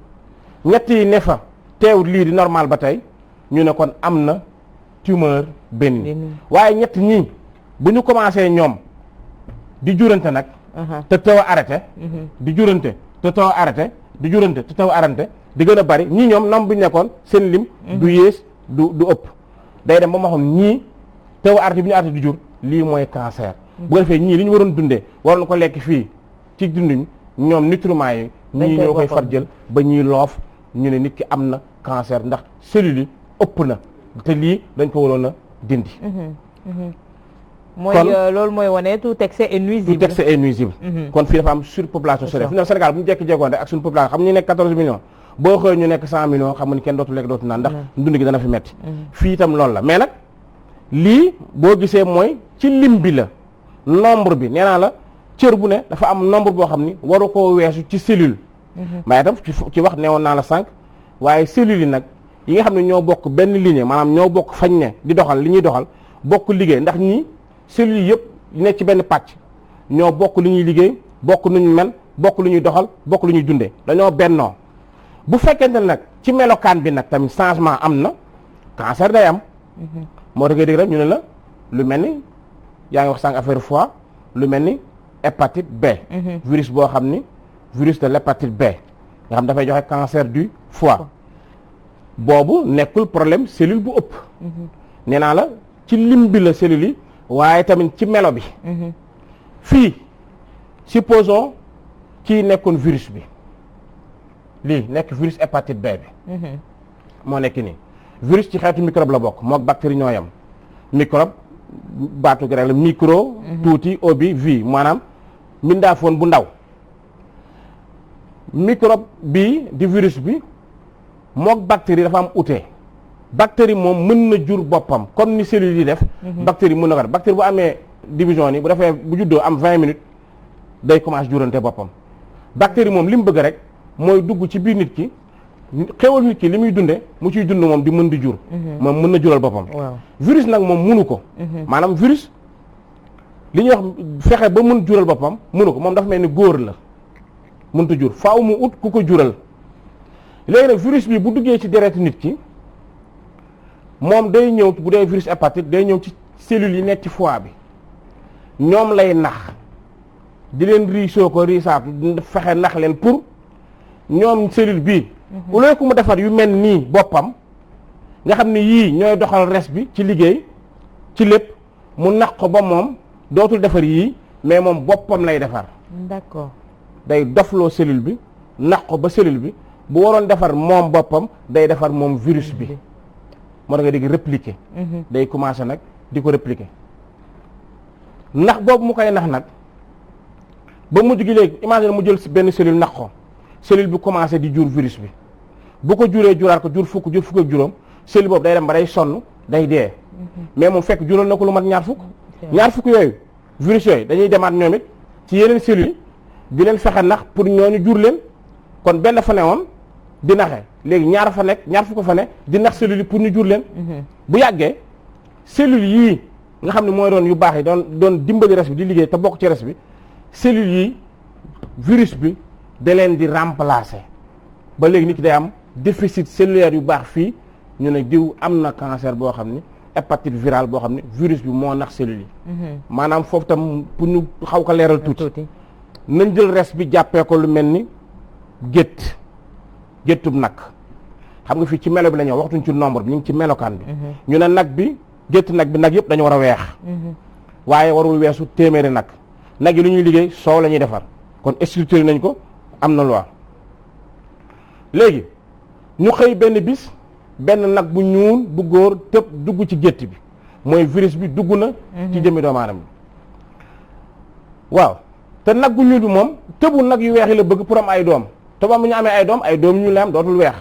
ñett yi ne fa teewut lii di normal ba tey ñu ne kon am na tumeur bénigne waaye ñett ñii bu ñu commencé ñoom di jurante nag te taw a arrêté di jurante te taw a arrêté di jurante te taw a arrêté di gën a bari ñii ñoom nom bu ñu nekkoon seen lim du yées du ëpp day dem ba ma xam ñii taw a arrêté bi ñu arrêté di jur lii mooy cancer bu ko defee ñii li ñu waroon dundee waroon ko lekk fii ci dunduñ ñoom nutriments yi ñii ñoo koy far jël ba ñuy loof ñu ne nit ki am na cancer ndax cellules yi ëpp na te lii dañ ko waroon a dindi mooy loolu mooy wane tout excès est nuisible. tout excès est nuisible. kon fii dafa am surpopulation fi ne Sénégal bu ñu jekki-jekkoon rek ak suñu population xam ñu nekk 14 millions boo xëy ñu nekk 100 millions xam nga ni kenn dootu lekk dootu naan ndax dund gi dana fi metti fii itam loolu la mais nag lii boo gisee mooy ci lim bi la nombre bi nee naa la cër bu ne dafa am nombre boo xam ni waru koo weesu ci cellule mais itam ci wax neewoon naa la sànq waaye cellules yi nag yi nga xam ne ñoo bokk benn ligne maanaam ñoo bokk fañ ne di doxal li ñuy doxal bokk liggéey ndax ñii cellules yëpp nekk ci benn pàcc ñoo bokk lu ñuy liggéey bokk lu ñu mel bokk lu ñuy doxal bokk lu ñuy dundee dañoo bennoo bu fekkente ne nag ci melokaan bi nag tamit changement am na cancer day am moo tax ngay dégg rek ñu ne la lu mel ni yaa ngi wax sànq affaire foie lu mel ni hépatite B virus boo xam ni virus de l'hépatite B nga xam dafay joxe cancer du foie boobu nekkul problème cellule bu ëpp nee naa la ci lim bi la cellule yi waaye tamit ci melo bi fii supposons kii nekkoon virus bi lii nekk virus hépatite B bi moo nekk nii virus ci xeetu microbe la bokk mook bactérie ñoo yam microbe baatu grec la micro tuuti obi vie maanaam mbindaafoon bu ndaw microbe bi di virus bi mook bactérie dafa am ute bactérie moom mën na jur boppam comme ni cellules yi def bactérie mën na ko def bactérie bu amee division ni bu defee bu juddoo am 20 minutes day commencé jurante boppam bactérie moom li mu bëgg rek mooy dugg ci biir nit ki xewal nit ki li muy dunde mu ciy dund moom di mën di jur moom mën na jural boppam virus nag moom munu ko maanaam virus li ñuy wax fexe ba mën jural boppam munu ko moom dafa mel ni góor la mënta jur faaw mu ut ku ko jural léegi nag virus bi bu duggee ci deret nit ki moom day ñëw bu dee virus hépatite day ñëw ci cellules yi nekk ci foie bi ñoom lay nax di leen riisoo ko riisaatu fexe nax leen pour ñoom cellule bii au lieu que mu defar yu mel nii boppam nga xam ne yii ñooy doxal res bi ci liggéey ci lépp mu nax ko ba moom dootul defar yii mais moom boppam lay defar. D'accord. day dofloo cellule bi nax ko ba cellule bi bu waroon defar moom boppam day defar moom virus bi moo tax nga dégg répliquer. day commencer nag di ko répliquer nax boobu mu koy nax nag ba mujj gi léegi imagine mu jël benn cellule nax ko cellule bi commencer di jur virus bi bu ko juree juraat ko jur fukk ak juróom cellule boobu day dem ba day sonn day dee mais moom fekk jural na ko lu mat ñaar fukk yooyu virus yooyu dañuy demaat ñoom it ci yeneen cellules yi di leen fexe nax pour ñooñu jur leen kon benn fa ne woon di naxe léegi ñaar fukk fa ne di nax cellules yi pour ñu jur leen bu yàggee cellules yii nga xam ne mooy doon yu baax yi doon dimbali res bi di liggéey te bokk ci res bi cellules yi virus bi da leen di remplacer ba léegi nit ki day am déficit cellulaire yu baax fii ñu ne diw am na cancer boo xam ni hépatite virale boo xam ne virus bi moo nax cellules yi maanaam foofu tam pour ñu xaw ko leeral tuuti nañ jël res bi jàppee ko lu mel ni géttub nag xam nga fii ci melo bi la ñu waxtuñ ci nombre bi ñu ngi ci melokaan bi ñu ne nag bi gétt nag bi nag yëpp dañu war a weex waaye warul weesu téeméeri nag yi lu ñuy liggéey soow la ñuy defar kon structuré nañ ko am na loi léegi ñu xëy benn bis benn nag bu ñuul bu góor tëb dugg ci gétt bi mooy virus bi dugg na ci jëmmi doomu aadama waaw te nag bu ñuul bi moom tëbul nag yu weex yi la bëgg pour am ay doom te ba mu ñu amee ay doom ñuul la am dootul weex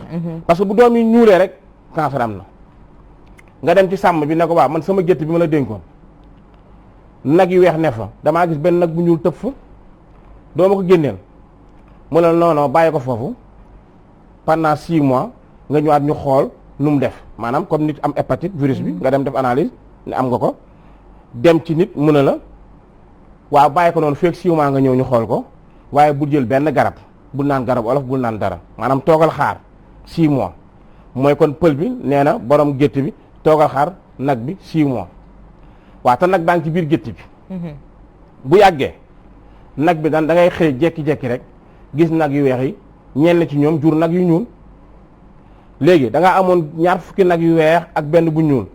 parce que bu doom yi ñuulee rek cancer am na nga dem ci sàmm bi ne ko waaw man sama gétt bi ma la dénkoon nag yu weex ne fa damaa gis benn nag bu ñuul tëb fa doo ma ko génneel mu ne non bàyyi ko foofu pendant 6 mois nga ñëwaat ñu xool nu mu def maanaam comme nit am hépatite virus bi nga dem def analyse ne am nga ko dem ci nit mu ne la waaw bàyyi ko noonu feek 6 mois nga ñëw ñu xool ko waaye bu jël benn garab bul naan garab olof bul naan dara maanaam toogal xaar 6 mois mooy kon pël bi nee na borom gétt bi toogal xaar nag bi 6 mois waaw te nag daan ci biir gétt bi bu yàggee nag bi da ngay xëy jekki-jekki rek gis nag yu weex yi ñenn ci ñoom jur nag yu ñuul léegi da nga amoon ñaar fukki nag yu weex ak benn bu ñuul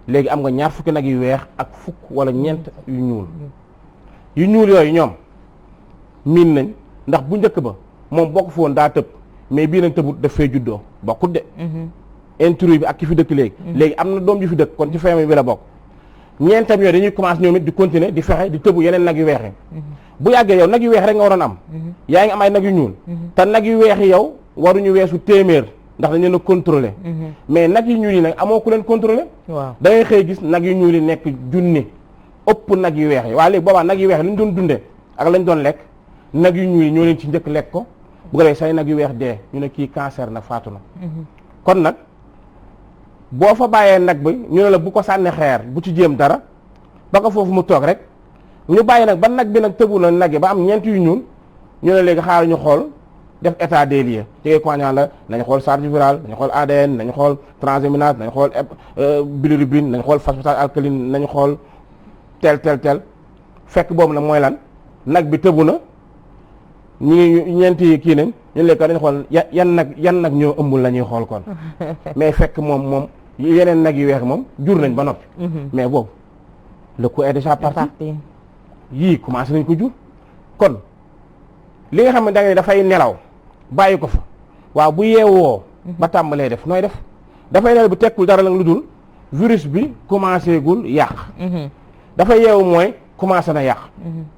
léegi am nga ñaar fukki nag yu weex ak fukk wala ñeent yu ñuul yooyu ñoom miin nañ ndax bu njëkk ba moom bokk fi woon daa tëb mais bii nag tëbut daf fee juddoo bokkut de intrus bi ak ki fi dëkk léegi am na doom yu fi dëkk kon ci famille bi la bokk ñeentam yooyu dañuy commencé ñoom it di continuer di fexe di tëbu yeneen nag yu weex yi bu yàggee yow nag yu weex rek nga waroon am yaa ngi am ay nag yu ñuul te nag yu weex yi yow waruñu weesu téeméer ndax dañu leen a contrôler mais nag yu ñuul yi nag amoo ku leen contrôler waaw da ngay xëy gis nag yu ñuul yi nekk junni ëpp nag yu weex yi waaye léegi boobaa nag yu weex yi lu ñu doon dundee ak lañ doon lekk nag yu ñuul yi ñoo leen ci njëkk lekk ko bu ko defee say nag yu weex dee ñu ne kii cancer na faatu na kon nag boo fa bàyyee nag bi ñu ne la bu ko sànni xeer bu ci jéem dara ba ko foofu mu toog rek ñu bàyyi nag ba nag bi nag tëbu na nag yi ba am ñeent yu ñuul ñu ne léegi xaaral ñu xool def état des lieux ci ko ñaan la nañ xool charge virale nañ xool ADN nañ xool transaminase nañ xool bilirubine nañ xool phosphatage alcaline nañ xool tel fekk boobu nag mooy lan nag bi tëbu na ñu ngi ñeenti kii nañ ñu léegi dañ xool yan nag ñoo ëmbul la ñuy xool kon mais fekk moom yeneen nag yu weex moom jur nañ ba noppi mais boobu le coup est déjà parti yii commencé nañ ko jur kon li nga xam ne da ngay dafay nelaw bàyyi ko fa waaw bu yeewoo ba tàmbalee def nooy def dafay nelaw bu tekkul dara la lu dul virus bi commencé gul yàq dafay yeewu mooy commencé na yàq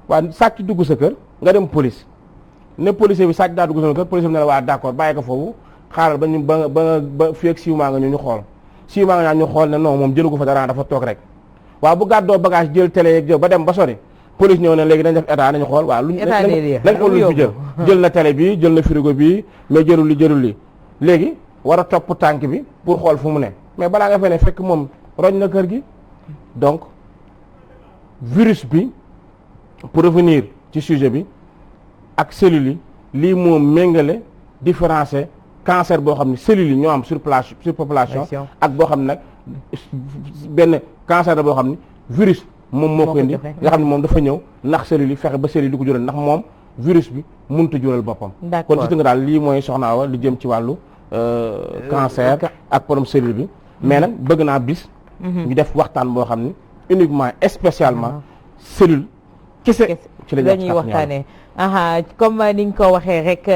waaw sàcc dugg sa kër nga dem police ne policier bi sàcc daa dugg sa kër policier bi ne la waa d'accord bàyyi ko foofu xaaral ba ñu ba fii ak 6 mois nga ñu xool 6 mois nga ñu xool ne non moom jëlu ko fa dara dafa toog rek waaw bu gàddoo bagage jël télé yeeg jël ba dem ba sori police ñëw na léegi dañ def état nañu xool waaw luñ nañ xool luñ fi jël na télé bi jël na frigo bi mais jëlul li léegi war a topp tànk bi pour xool fu mu ne mais balaa nga fee ne fekk moom roñ na kër gi. donc virus bi pour revenir ci sujet bi ak cellules yi lii moo méngale différencier cancer boo xam ne cellules yi ñoo am surpopulation ak boo xam ne nag benn cancer la boo xam ne virus moom moo ko indi nga xam ne moom dafa ñëw ndax cellules yi fexe ba cellules yi ko jural ndax moom virus bi mënut a jural boppam. kon ci nga daal lii mooy Soxna Awa li jëm ci wàllu cancer ak problème cellule bi mais nag bëgg naa bis ñu def waxtaan boo xam ne uniquement spécialement cellule kese ci la ñuy waxtaanee comme ni nga ko waxee rek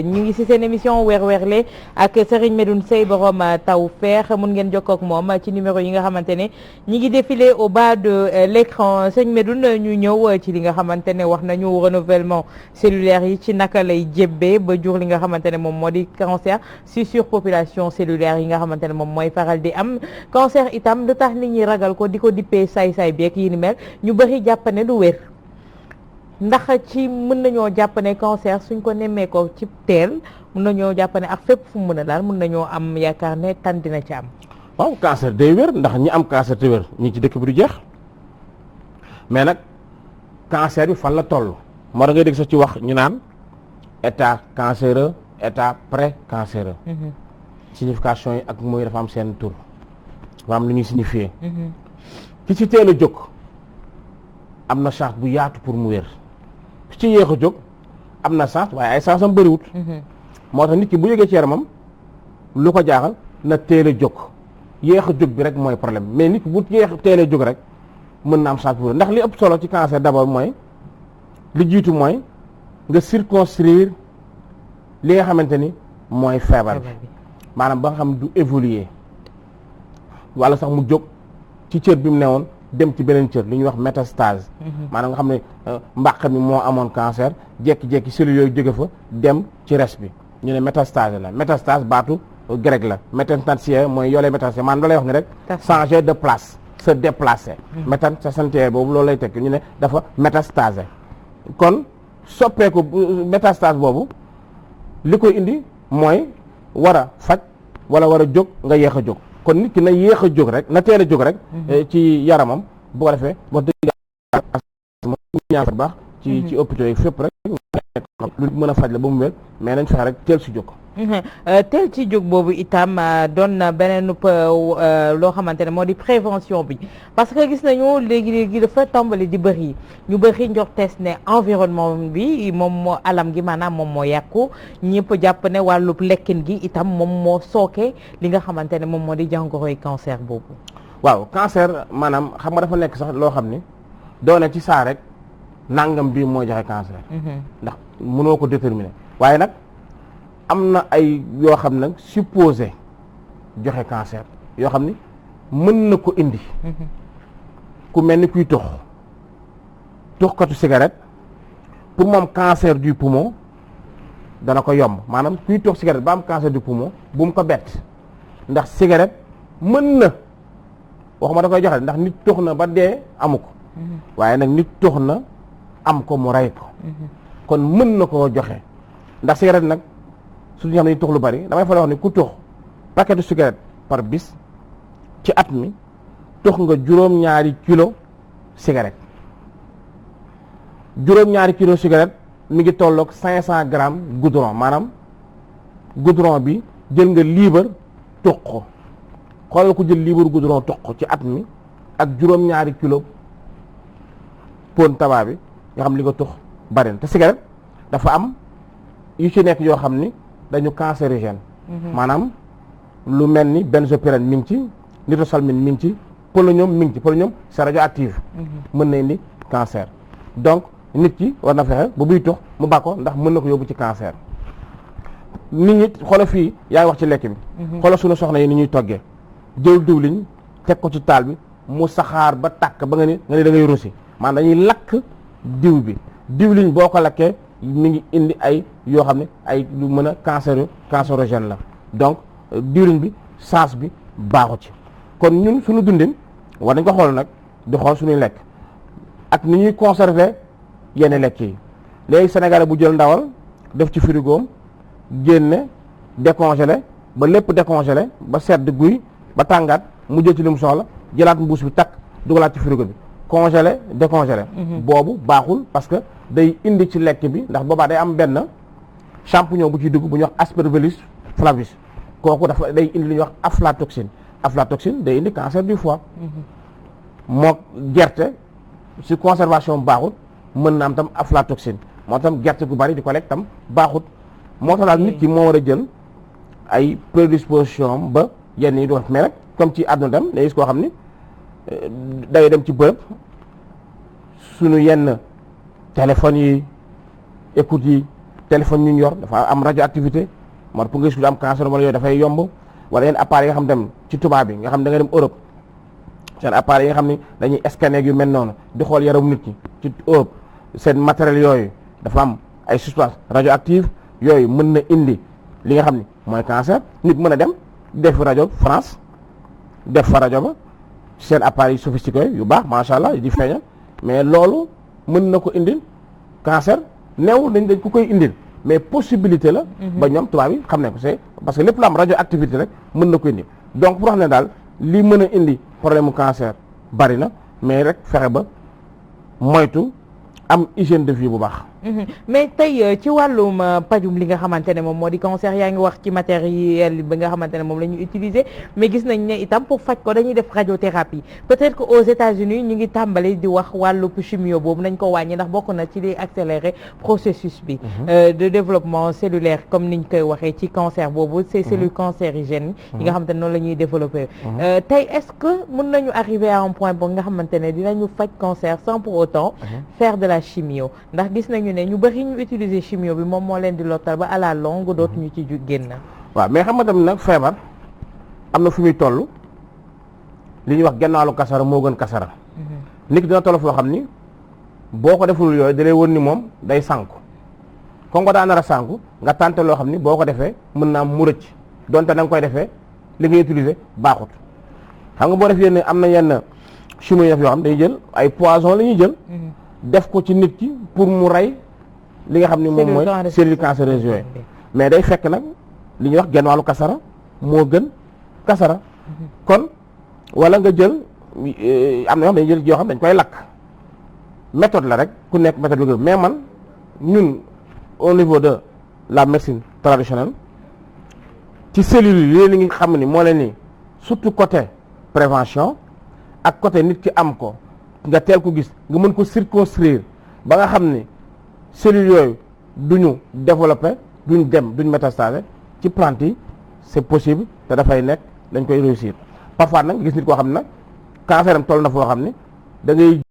ñu ngi ci seen émission weer weerle ak Serigne Medoune Seye borom Tawfekh mun ngeen jokkoo ak moom ci numéro yi nga xamante ne ñi ngi défilé au bas de l'écran Serigne Medoune ñu ñëw ci li nga xamante ne wax nañu renouvellement cellulaire yi ci naka lay jébbee ba jur li nga xamante ne moom moo di cancer ci surpopulation cellulaire yi nga xamante ne moom mooy faral di am cancer itam lu tax nit ñi ragal ko di ko dippee saay-saay beeg yi ni mel ñu bëri jàpp ne du wér ndax ci mën nañoo jàpp ne cancer suñ ko nemmee ko ci teel mën nañoo jàpp ne ak fépp fu mu mën a daal mën nañoo am yaakaar ne tan dina ci am. waaw cancer day wér ndax ñi am cancer te wér ñi ci dëkk bi du jeex mais nag cancer bi fan la toll moo tax ngay dégg sax ci wax ñu naan état cancéreux état pré-cancéreux. signification yi ak mooy dafa am seen tur dafa am lu ñuy signifier. ki ci teel a jóg am na chance bu yaatu pour mu wér. ci yéex a jóg am na chance waaye ay chance am bëriwut. moo tax nit ki bu yëgee ci yaramam lu ko jaaxal na teel a jóg yéex a jóg bi rek mooy problème mais nit ki bu yéex teel a jóg rek mën na am chance bu wér ndax li ëpp solo ci cancer d'abord mooy li jiitu mooy nga circonscrire li nga xamante ni mooy feebar bi maanaam ba nga xam du évoluer wala sax mu jóg ci cër bi mu newoon dem ci beneen cër li ñuy wax métastase. maanaam nga xam ne mbàq mi moo amoon cancer jékki-jékki cellules yooyu jóge fa dem ci res bi ñu ne métastase la métastase baatu grec la métastasia mooy yoolee métastasia maanaam da lay wax ni rek changer de place se déplacer. métastasia boobu loolu lay tekk ñu ne dafa métastase kon soppeeku métastase boobu li koy indi mooy war a faj wala war a jóg nga yéex a jóg kon nit ki na yéex a jóg rek na teel a jóg rek ci yaramam bu ko defee wax dëgg ñaan baax ci hôpitaux yi fépp rek lu mën a faj la ba mu wér mais nañ fexe rek teel si jóg teel ci jóg boobu itam doon na beneen loo xamante ne moo di prévention bi parce que gis nañu léegi dafa tàmbali di bëri ñu bëri njortees ne environnement bi moom moo alam gi maanaam moom moo yàqu ñëpp jàpp ne wàllub lekkin gi itam moom moo sooke li nga xamante ne moom moo di jàngoroy cancer boobu. waaw cancer maanaam xam nga dafa nekk sax loo xam ni doone ci saa rek nangam bii moo joxe cancer. ndax mënoo ko déterminer waaye nag. am na ay yoo xam nag supposé joxe cancer yoo xam ni mën na ko indi ku mel ni kuy toxkatu cigarette pour moom cancer du poumon dana ko yomb maanaam kuy tox cigarette ba am cancer du poumon bu mu ko bett ndax cigarette mën na waxuma da koy joxe ndax nit tox na ba dee amu ko waaye nag nit tox na am ko mu rey ko kon mën na koo joxe ndax cigarette nag suñu xam ne tux lu bari damay fa la wax ni ku tux paquet de cigarette par bis ci at mi tux nga juróom-ñaari kilo cigarette juróom-ñaari kilo cigarette mi ngi tolloog 500 grammes goudron maanaam goudron bi jël nga liibar tux ko xoolal ko jël liibar goudron tux ko ci at mi ak juróom-ñaari kilo pon tabac bi nga xam li nga tux bari na te cigarette dafa am yu ci nekk yoo xam ni dañu cancérigène maanaam lu mel ni benzopyrène mi ngi ci nitrosamine mi ngi ci polonium mi ngi ci polonium c'est radioactif mën na indi cancer donc nit ki war na fexe ba buy tux mu bàkko ndax mën na ko yóbbu ci cancer nit ñi xoolal fii yaa ngi wax ci lekk bi xoolal suñu soxna yi ni ñuy toggee jël diwliñ teg ko ci taal bi mu saxaar ba tàkk ba nga ni da ngay rosi maanaam dañuy lakk diw bi diwliñ boo ko lakkee mi ngi indi ay yoo xam ne ay lu mën a cancérogène la donc diwlin bi saas bi baaxu ci kon ñun suñu dundin war nañ ko xool nag di xool suñuy lekk ak ni ñuy conserver yenn lekk yi léegi Sénégal bu jël ndawal def ci frigoom génne décongelé ba lépp décongelé ba sedd guy ba tàngaat mu jël ci li mu soxla jëlaat mbuus bi takk dugalaat ci frigo bi congelé décongelé. boobu baaxul parce que day indi ci lekk bi ndax boobaa day am benn champignon bu ciy dugg bu ñuy wax Aspergillus flavus kooku dafa day indi li ñuy wax aflatoxine day indi cancer du foie. moo gerte si conservation baaxut mën na am tam aflatoxine moo tam gerte gu bari di ko lekk tam baaxut moo tax daal nit ki moo war a jël ay prédisposition ba yenn yi doon mais rek comme ci àdduna dem day gis koo xam ni day dem ci bërëb suñu yenn téléphones yi écoute yi téléphone ñu yor dafa am radioactivité moo tax pour nga gis lu am cancer wala yooyu dafay yomb wala yenn appareils yi nga xam dem ci tubaab bi nga xam da nga dem Europe seen appareils yi nga xam ni dañuy scanner yu mel noonu di xool yaram nit ki ci Europe seen matériel yooyu dafa am ay substances radioactives yooyu mën na indi li nga xam ni mooy cancer nit mën a dem def rajo France def fa rajo ba seen appareils sophistiqués yu baax macha allah di feeñal mais loolu mën na ko indil cancer neewul dañ ko koy indil mais possibilité la. ba ñoom tubaab yi xam ne ko c'est parce que lépp lu am radioactivité rek mën na ko indi donc pour wax ne daal li mën a indi problème mu cancer bari na mais rek fexe ba moytu am hygiène de vie bu baax. mais tey ci wàllum pajum li nga xamante ne moom moo di cancer yaa ngi wax ci matériel bi nga xamante ne moom la ñuy utiliser mais gis nañ ne itam pour faj ko dañuy def radiothérapie peut-être que aux États-Unis ñu ngi tàmbali di wax wàllu chimio boobu nañ ko wàññi ndax bokk na ci li accélérer processus bi de développement cellulaire comme niñ koy waxee ci cancer boobu ces cellules cancérigènes yi nga xamante ne noonu la ñuy développer tey est-ce que mën nañu arriver à un point boo nga xamante ne dinañu faj cancer sans pour autant faire de la chimio ndax gis nañu ne ñu bëri ñu utiliser chimio bi moom moo leen di lottal ba à la longue dootuñu ci génn. waaw mais xam nga tamit nag feebar am na fu muy toll li ñuy wax gennaalu kasara moo gën kasara. nit ki dina toll foo xam ni boo ko deful yooyu da lay won ni moom day sànku kon nga daa nar a sànku nga tànte loo xam ni boo ko defee mën naa mu rëcc donte da nga koy defee li ngay utiliser baaxut xam nga boo def yenn am na yenn chimio yoo xam day jël ay poison la ñuy jël. def ko ci nit ki pour mu rey li nga xam ni moom mooy cellules cancéreuses yooyu mais day fekk nag li ñuy wax genn wàllu kasara moo gën kasara kon wala nga jël am na yoo xam dañuy jël yoo xam dañ koy lakk méthode la rek ku nekk méthode bi mais man ñun au niveau de la médecine traditionnelle ci cellules yi li nga xam ni moo leen ni surtout côté prévention ak côté nit ki am ko nga teel ko gis nga mën ko circonscrire ba nga xam ni cellules yooyu duñu développer duñ dem duñ métastaser ci plante yi c'est possible te dafay nekk dañ koy réussir parfois nag gis nit koo xam ne nag cancer am toll na foo xam ni da ngay